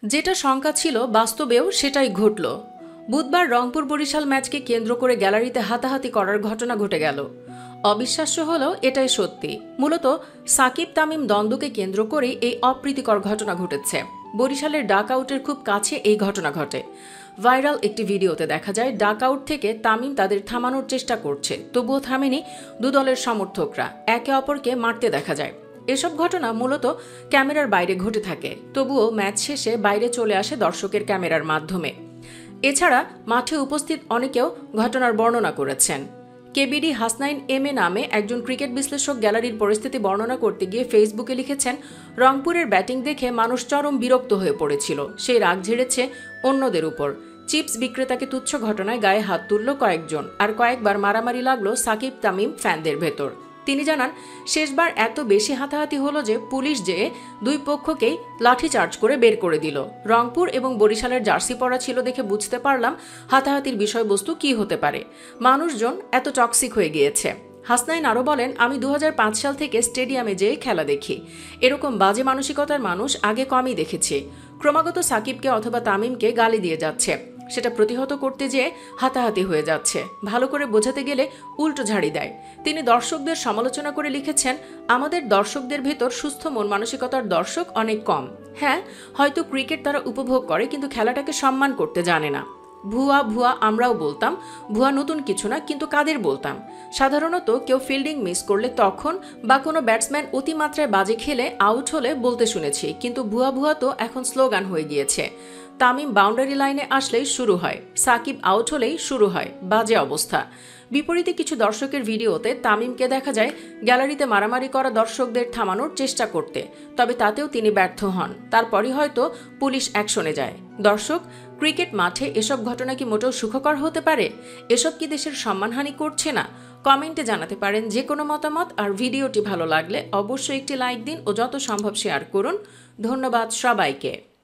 যেটা শঙ্কা ছিল বাস্তবেও সেটাই ঘটল। বুধবার রংপুর বরিশাল ম্যাচকে কেন্দ্র করে গ্যালারিতে হাতাহাতি করার ঘটনা ঘটে গেল। অবিশ্বাস্য হলেও এটাই সত্যি। মূলত সাকিব তামিম দ্বন্দ্বকে কেন্দ্র করেই এই অপ্রীতিকর ঘটনা ঘটেছে। বরিশালের ডাক আউটের খুব কাছে এই ঘটনা ঘটে। ভাইরাল একটি ভিডিওতে দেখা যায় ডাক আউট থেকে তামিম তাদের থামানোর চেষ্টা করছে, তবুও থামেনি দু দলের সমর্থকরা, একে অপরকে মারতে দেখা যায়। এসব ঘটনা মূলত ক্যামেরার বাইরে ঘটে থাকে, তবুও ম্যাচ শেষে বাইরে চলে আসে দর্শকের ক্যামেরার মাধ্যমে। এছাড়া মাঠে উপস্থিত অনেকেও ঘটনার বর্ণনা করেছেন। কেবিডি হাসনাইন এম এ নামে একজন ক্রিকেট বিশ্লেষক গ্যালারির পরিস্থিতি বর্ণনা করতে গিয়ে ফেসবুকে লিখেছেন, রংপুরের ব্যাটিং দেখে মানুষ চরম বিরক্ত হয়ে পড়েছিল, সেই রাগ ঝেড়েছে অন্যদের উপর। চিপস বিক্রেতাকে তুচ্ছ ঘটনায় গায়ে হাত তুলল কয়েকজন, আর কয়েকবার মারামারি লাগলো সাকিব তামিম ফ্যানদের ভেতর। তিনি জানান, শেষবার এত বেশি হাতাহাতি হলো যে পুলিশ যেয়ে দুই পক্ষকেই লাঠিচার্জ করে বের করে দিল। রংপুর এবং বরিশালের জার্সি পরা ছিল দেখে বুঝতে পারলাম হাতাহাতির বিষয়বস্তু কি হতে পারে। মানুষজন এত টক্সিক হয়ে গিয়েছে। হাসনাইন আরও বলেন, আমি 2005 সাল থেকে স্টেডিয়ামে যেয়ে খেলা দেখি। এরকম বাজে মানসিকতার মানুষ আগে কমই দেখেছি। ক্রমাগত সাকিবকে অথবা তামিমকে গালি দিয়ে যাচ্ছে, সেটা প্রতিহত করতে যেয়ে হাতাহাতি হয়ে যাচ্ছে। ভালো করে বোঝাতে গেলে উল্টো ঝাড়ি দেয়। তিনি দর্শকদের সমালোচনা করে লিখেছেন, আমাদের দর্শকদের ভেতর সুস্থ মন মানসিকতার দর্শক অনেক কম। হ্যাঁ, হয়তো ক্রিকেট তারা উপভোগ করে, কিন্তু খেলাটাকে সম্মান করতে জানে না। ভুয়া ভুয়া আমরাও বলতাম, ভুয়া নতুন কিছু না, কিন্তু কাদের বলতাম? সাধারণত কেউ ফিল্ডিং মিস করলে তখন, বা কোনো ব্যাটসম্যান অতিমাত্রায় বাজে খেলে আউট হলে বলতে শুনেছি, কিন্তু ভুয়া ভুয়া তো এখন স্লোগান হয়ে গিয়েছে। তামিম বাউন্ডারি লাইনে আসলেই শুরু হয়, সাকিব আউট হলেই শুরু হয় বাজে অবস্থা। বিপরীতে কিছু দর্শকের ভিডিওতে তামিমকে দেখা যায় গ্যালারিতে মারামারি করা দর্শকদের থামানোর চেষ্টা করতে, তবে তাতেও তিনি ব্যর্থ হন। তারপরই হয়তো পুলিশ অ্যাকশনে যায়। দর্শক, ক্রিকেট মাঠে এসব ঘটনা কি মোটেও সুখকর হতে পারে? এসব কি দেশের সম্মানহানি করছে না? কমেন্টে জানাতে পারেন যে কোনো মতামত। আর ভিডিওটি ভালো লাগলে অবশ্যই একটি লাইক দিন ও যত সম্ভব শেয়ার করুন। ধন্যবাদ সবাইকে।